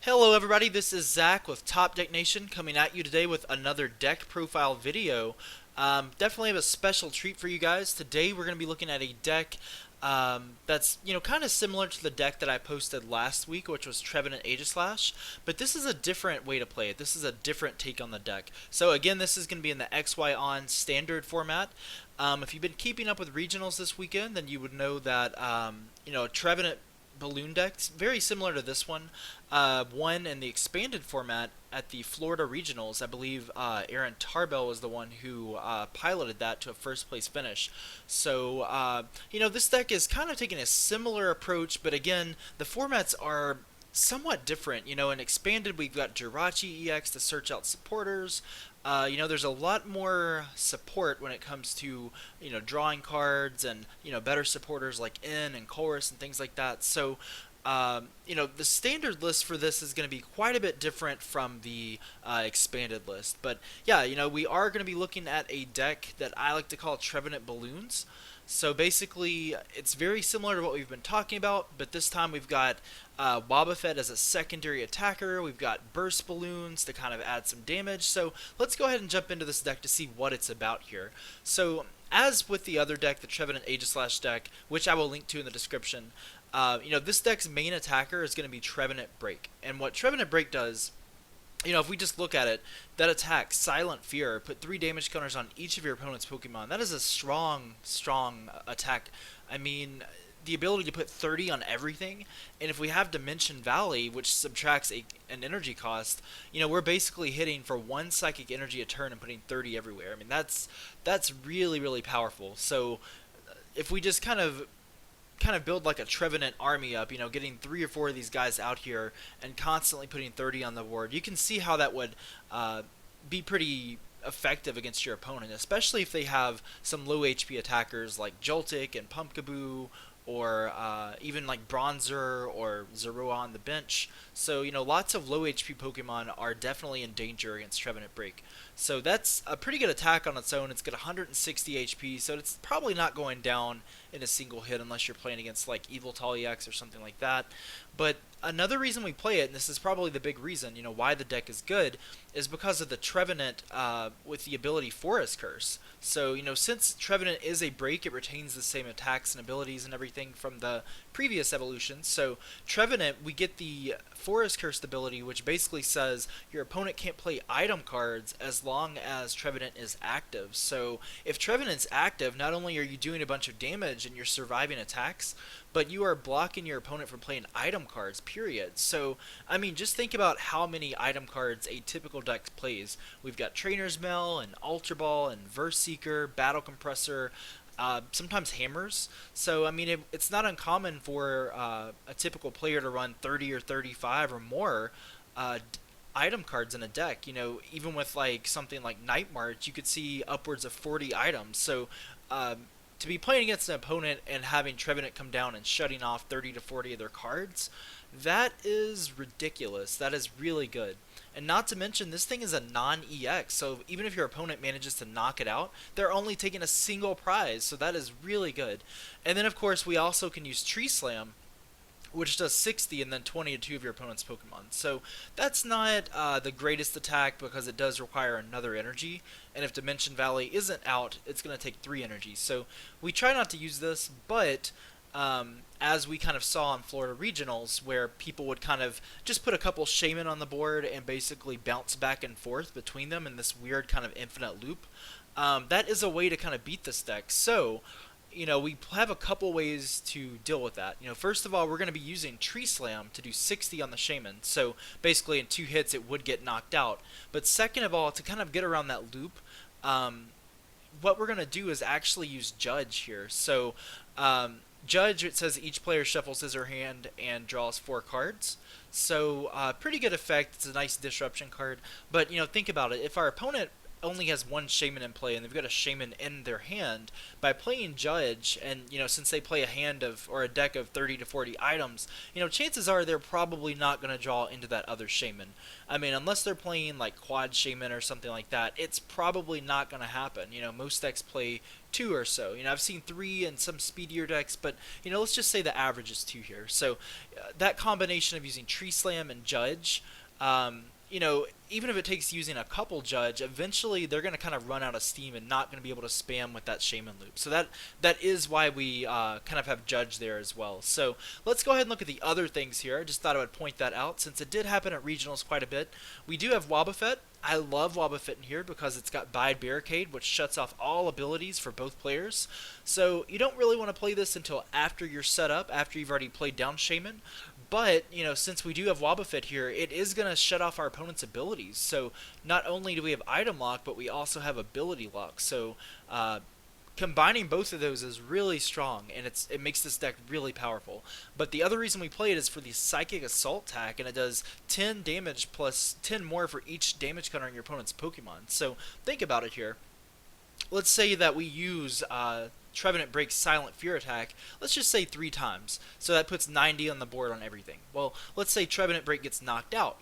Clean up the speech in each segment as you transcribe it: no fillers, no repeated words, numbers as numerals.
Hello everybody, this is Zach with Top Deck Nation coming at you today with another deck profile video. Definitely have a special treat for you guys. Today we're going to be looking at a deck that's kind of similar to the deck that I posted last week, which was Trevenant XY, but this is a different way to play it. This is a different take on the deck. So again, this is going to be in the XY on standard format. If you've been keeping up with regionals this weekend, then you would know that Trevenant balloon deck, very similar to this one. Won in the expanded format at the Florida Regionals. I believe Aaron Tarbell was the one who piloted that to a first place finish. So, this deck is kind of taking a similar approach, but again, the formats are somewhat different. In expanded, we've got Xerosic to search out supporters. There's a lot more support when it comes to, drawing cards and, better supporters like N and Chorus and things like that. So, the standard list for this is going to be quite a bit different from the expanded list. But yeah, we are going to be looking at a deck that I like to call Trevenant Balloons. So basically, it's very similar to what we've been talking about, but this time we've got Wobbuffet as a secondary attacker. We've got burst balloons to kind of add some damage. So let's go ahead and jump into this deck to see what it's about here. So as with the other deck, the Trevenant XY deck, which I will link to in the description, this deck's main attacker is going to be Trevenant Break. And what Trevenant Break does, if we just look at it, that attack, Silent Fear, put 3 damage counters on each of your opponent's Pokemon. That is a strong, strong attack. I mean, the ability to put 30 on everything, and if we have Dimension Valley, which subtracts an energy cost, we're basically hitting for 1 psychic energy a turn and putting 30 everywhere. I mean, that's really, really powerful. So if we just kind of build like a Trevenant army up, getting 3 or 4 of these guys out here and constantly putting 30 on the board, you can see how that would be pretty effective against your opponent, especially if they have some low HP attackers like Joltik and Pumpkaboo, or even like Bronzer or Zoroa on the bench. So, lots of low HP Pokemon are definitely in danger against Trevenant Break. So that's a pretty good attack on its own. It's got 160 HP, so it's probably not going down in a single hit unless you're playing against like Yveltal EX or something like that. But another reason we play it, and this is probably the big reason, why the deck is good, is because of the Trevenant with the ability Forest Curse. So, since Trevenant is a break, it retains the same attacks and abilities and everything from the previous evolutions. So, Trevenant, we get the Forest Curse ability, which basically says your opponent can't play item cards as long as Trevenant is active. So, if Trevenant's active, not only are you doing a bunch of damage and you're surviving attacks, but you are blocking your opponent from playing item cards, period. So, I mean, just think about how many item cards a typical deck plays. We've got Trainers Mail and Ultra Ball and Seeker, Battle Compressor, sometimes hammers. So, I mean, it's not uncommon for a typical player to run 30 or 35 or more item cards in a deck. Even with like something like Night March, you could see upwards of 40 items. So, to be playing against an opponent and having Trevenant come down and shutting off 30 to 40 of their cards, that is ridiculous. That is really good. And not to mention, this thing is a non-EX, so even if your opponent manages to knock it out, they're only taking a single prize, so that is really good. And then, of course, we also can use Tree Slam, which does 60 and then 20 to 2 of your opponent's Pokemon. So that's not the greatest attack because it does require another energy, and if Dimension Valley isn't out, it's going to take 3 energy. So we try not to use this, but as we kind of saw in Florida Regionals, where people would kind of just put a couple Shaymin on the board and basically bounce back and forth between them in this weird kind of infinite loop, that is a way to kind of beat this deck. So, we have a couple ways to deal with that. First of all, we're going to be using Tree Slam to do 60 on the Shaymin. So basically in 2 hits it would get knocked out. But second of all, to kind of get around that loop, what we're going to do is actually use Judge here. So Judge, it says each player shuffles his or her hand and draws 4 cards. So pretty good effect. It's a nice disruption card. But think about it. If our opponent only has one Shaymin in play and they've got a Shaymin in their hand, by playing Judge, and since they play a hand of or a deck of 30 to 40 items, chances are they're probably not going to draw into that other Shaymin. I mean, unless they're playing like quad Shaymin or something like that, it's probably not going to happen. Most decks play two or so. I've seen three in some speedier decks, but let's just say the average is two here. So that combination of using Tree Slam and Judge, even if it takes using a couple Judge, eventually they're going to kind of run out of steam and not going to be able to spam with that Shaymin loop. So that is why we kind of have Judge there as well. So let's go ahead and look at the other things here. I just thought I would point that out since it did happen at regionals quite a bit. We do have Wobbuffet. I love Wobbuffet in here because it's got Bide Barricade, which shuts off all abilities for both players. So you don't really want to play this until after you're set up, after you've already played down Shaymin. But, since we do have Wobbuffet here, it is going to shut off our opponent's abilities. So not only do we have item lock, but we also have ability lock. So combining both of those is really strong, and it makes this deck really powerful. But the other reason we play it is for the Psychic Assault attack, and it does 10 damage plus 10 more for each damage counter on your opponent's Pokemon. So think about it here. Let's say that we use Trevenant BREAK's Silent Fear attack, let's just say 3 times. So that puts 90 on the board on everything. Well, let's say Trevenant BREAK gets knocked out.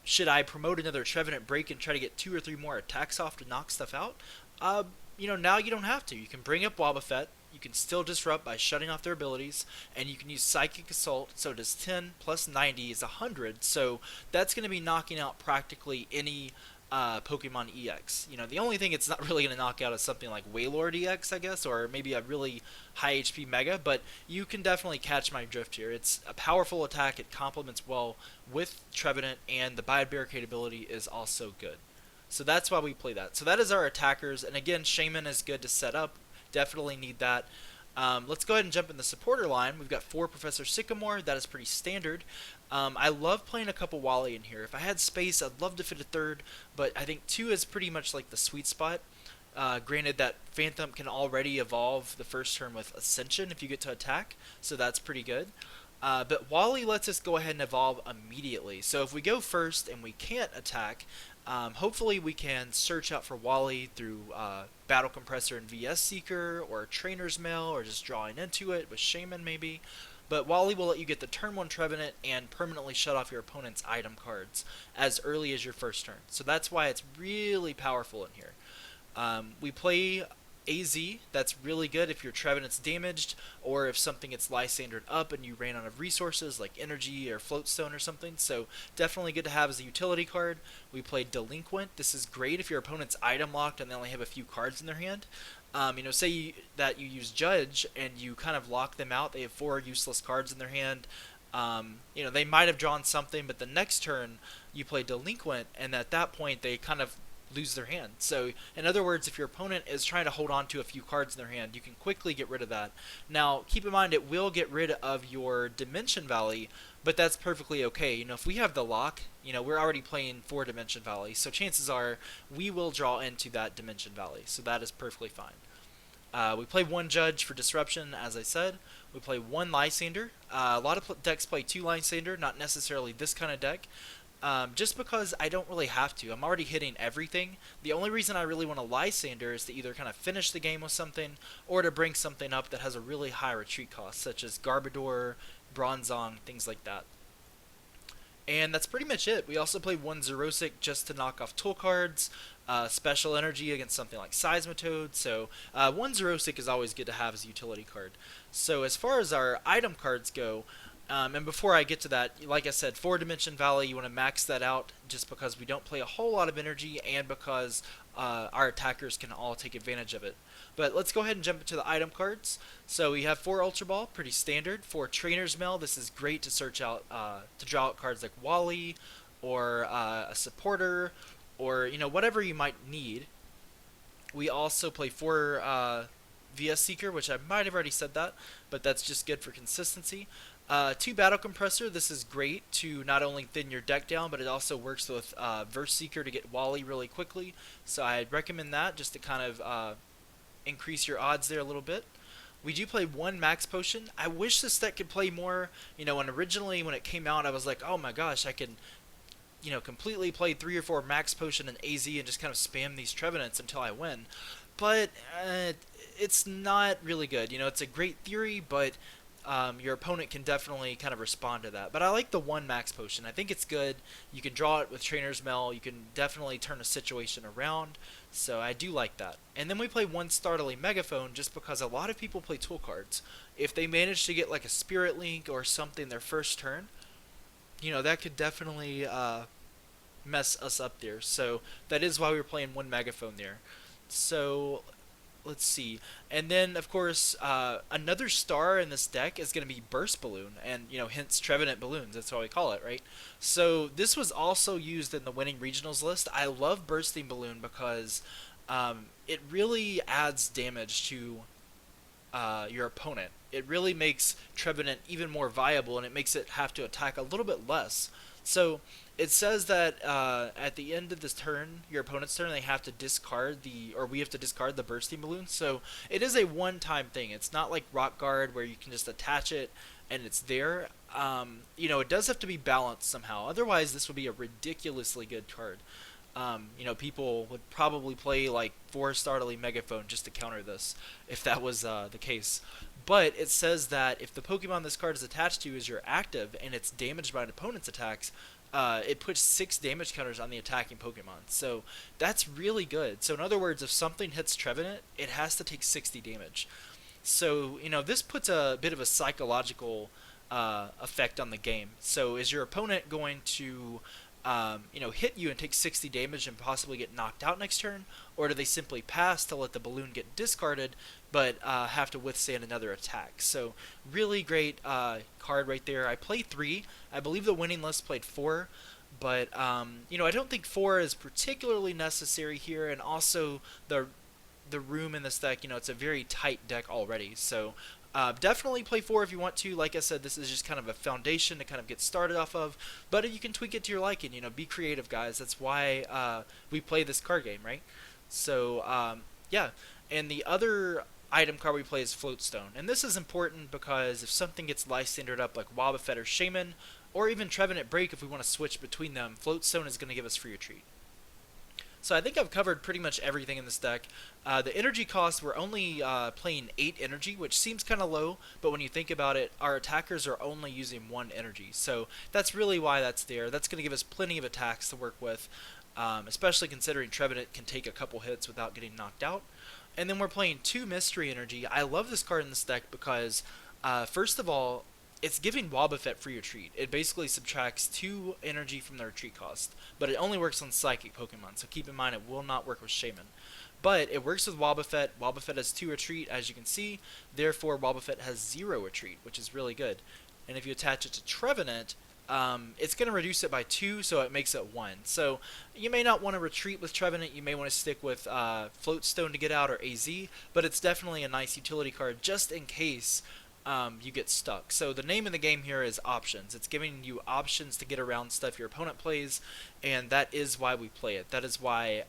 Should I promote another Trevenant BREAK and try to get 2 or 3 more attacks off to knock stuff out? Now you don't have to. You can bring up Wobbuffet, you can still disrupt by shutting off their abilities, and you can use Psychic Assault, so it does 10 plus 90 is 100, so that's going to be knocking out practically any Pokemon EX. The only thing it's not really going to knock out is something like Wailord EX, I guess, or maybe a really high HP Mega, but you can definitely catch my drift here. It's a powerful attack, it complements well with Trevenant, and the Bide Barricade ability is also good. So that's why we play that. So that is our attackers, and again, Shaymin is good to set up. Definitely need that. Let's go ahead and jump in the supporter line. We've got 4 Professor Sycamore. That is pretty standard. I love playing a couple Wally in here. If I had space, I'd love to fit a third, but I think 2 is pretty much like the sweet spot. Granted that Phantump can already evolve the first turn with Ascension if you get to attack, so that's pretty good. But Wally lets us go ahead and evolve immediately. So if we go first and we can't attack, hopefully we can search out for Wally through Battle Compressor and VS Seeker, or Trainers Mail, or just drawing into it with Shaymin maybe. But Wally will let you get the turn 1 Trevenant and permanently shut off your opponent's item cards as early as your first turn. So that's why it's really powerful in here. We play AZ, that's really good if your Trevenant's damaged, or if something gets Lysandred up and you ran out of resources like energy or Float Stone or something, so definitely good to have as a utility card. We play Delinquent. This is great if your opponent's item locked and they only have a few cards in their hand. Say that you use Judge and you kind of lock them out, they have 4 useless cards in their hand. They might have drawn something, but the next turn you play Delinquent, and at that point they kind of lose their hand. So in other words, if your opponent is trying to hold on to a few cards in their hand, you can quickly get rid of that. Now keep in mind it will get rid of your Dimension Valley, but that's perfectly okay. If we have the lock, we're already playing for Dimension Valley, so chances are we will draw into that Dimension Valley, so that is perfectly fine. We play 1 Judge for disruption, as I said. We play 1 Lysandre. A lot of decks play 2 Lysandre, not necessarily this kind of deck. Just because I don't really have to. I'm already hitting everything. The only reason I really want a Lysandre is to either kind of finish the game with something, or to bring something up that has a really high retreat cost, such as Garbodor, Bronzong, things like that. And that's pretty much it. We also play 1 Xerosic just to knock off tool cards, special energy against something like Seismitoad, so 1 Xerosic is always good to have as a utility card. So as far as our item cards go, and before I get to that, like I said, 4 Dimension Valley, you want to max that out just because we don't play a whole lot of energy, and because our attackers can all take advantage of it. But let's go ahead and jump into the item cards. So we have 4 Ultra Ball, pretty standard. 4 Trainers Mail, this is great to search out, to draw out cards like Wally, or a supporter, or whatever you might need. We also play 4 VS Seeker, which I might have already said that, but that's just good for consistency. 2 Battle Compressor, this is great to not only thin your deck down, but it also works with Verse Seeker to get Wally really quickly. So I'd recommend that just to kind of increase your odds there a little bit. We do play 1 Max Potion. I wish this deck could play more. And originally when it came out, I was like, oh my gosh, I can completely play 3 or 4 Max Potion and AZ and just kind of spam these Trevenants until I win. But it's not really good. It's a great theory, but your opponent can definitely kind of respond to that. But I like the one Max Potion. I think it's good. You can draw it with Trainers Mail. You can definitely turn a situation around. So I do like that. And then we play one Startling Megaphone just because a lot of people play tool cards. If they manage to get like a Spirit Link or something their first turn, that could definitely mess us up there. So that is why we were playing one Megaphone there. So let's see. And then, of course, another star in this deck is going to be Burst Balloon, and, hence Trevenant Balloons. That's what we call it, right? So this was also used in the winning regionals list. I love Bursting Balloon because it really adds damage to your opponent. It really makes Trevenant even more viable, and it makes it have to attack a little bit less. So it says that at the end of this turn, your opponent's turn, they have to discard we have to discard the Bursting Balloon. So it is a one-time thing. It's not like Rock Guard where you can just attach it and it's there. It does have to be balanced somehow. Otherwise, this would be a ridiculously good card. People would probably play like 4 Startling Megaphone just to counter this if that was the case. But it says that if the Pokemon this card is attached to is your active and it's damaged by an opponent's attacks, it puts 6 damage counters on the attacking Pokemon. So that's really good. So in other words, if something hits Trevenant, it has to take 60 damage. So, this puts a bit of a psychological effect on the game. So is your opponent going to hit you and take 60 damage and possibly get knocked out next turn, or do they simply pass to let the balloon get discarded but have to withstand another attack? So really great card right there. I played 3. I believe the winning list played 4, but I don't think 4 is particularly necessary here, and also the room in this deck, it's a very tight deck already. So definitely play 4 if you want to. Like I said, this is just kind of a foundation to kind of get started off of, but you can tweak it to your liking. Be creative, guys. That's why we play this card game, right? So yeah, and the other item card we play is Float Stone, and this is important because if something gets Lysandred up like Wobbuffet or Shaymin, or even Trevenant Break, if we want to switch between them, Float Stone is going to give us free retreat. So I think I've covered pretty much everything in this deck. The energy cost, we're only playing 8 energy, which seems kind of low, but when you think about it, our attackers are only using 1 energy. So that's really why that's there. That's going to give us plenty of attacks to work with, especially considering Trevenant can take a couple hits without getting knocked out. And then we're playing 2 Mystery Energy. I love this card in this deck because, first of all, it's giving Wobbuffet free retreat. It basically subtracts 2 energy from the retreat cost, but it only works on psychic Pokemon, so keep in mind it will not work with Shaymin. But it works with Wobbuffet. Wobbuffet has 2 retreat, as you can see, therefore Wobbuffet has 0 retreat, which is really good. And if you attach it to Trevenant, it's going to reduce it by 2, so it makes it 1. So you may not want to retreat with Trevenant, you may want to stick with Float Stone to get out, or AZ, but it's definitely a nice utility card just in case you get stuck. So the name of the game here is options. It's giving you options to get around stuff your opponent plays, and that is why we play it. That is why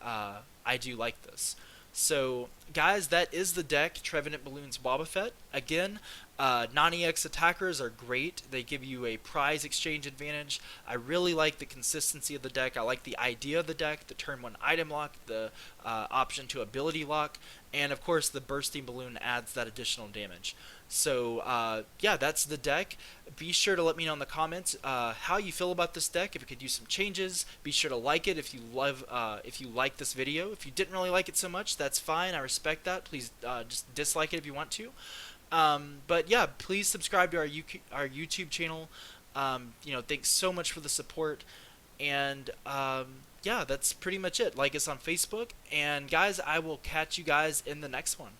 I do like this. So guys, that is the deck, Trevenant Balloons Wobbuffet. Again, non-EX attackers are great. They give you a prize exchange advantage. I really like the consistency of the deck. I like the idea of the deck, the turn 1 item lock, the option to ability lock, and of course the Bursting Balloon adds that additional damage. So yeah, that's the deck. Be sure to let me know in the comments how you feel about this deck, if it could use some changes. Be sure to like it if you like this video. If you didn't really like it so much, that's fine. I respect that. Please just dislike it if you want to. But yeah, please subscribe to our YouTube channel. Thanks so much for the support. And yeah, that's pretty much it. Like us on Facebook. And guys, I will catch you guys in the next one.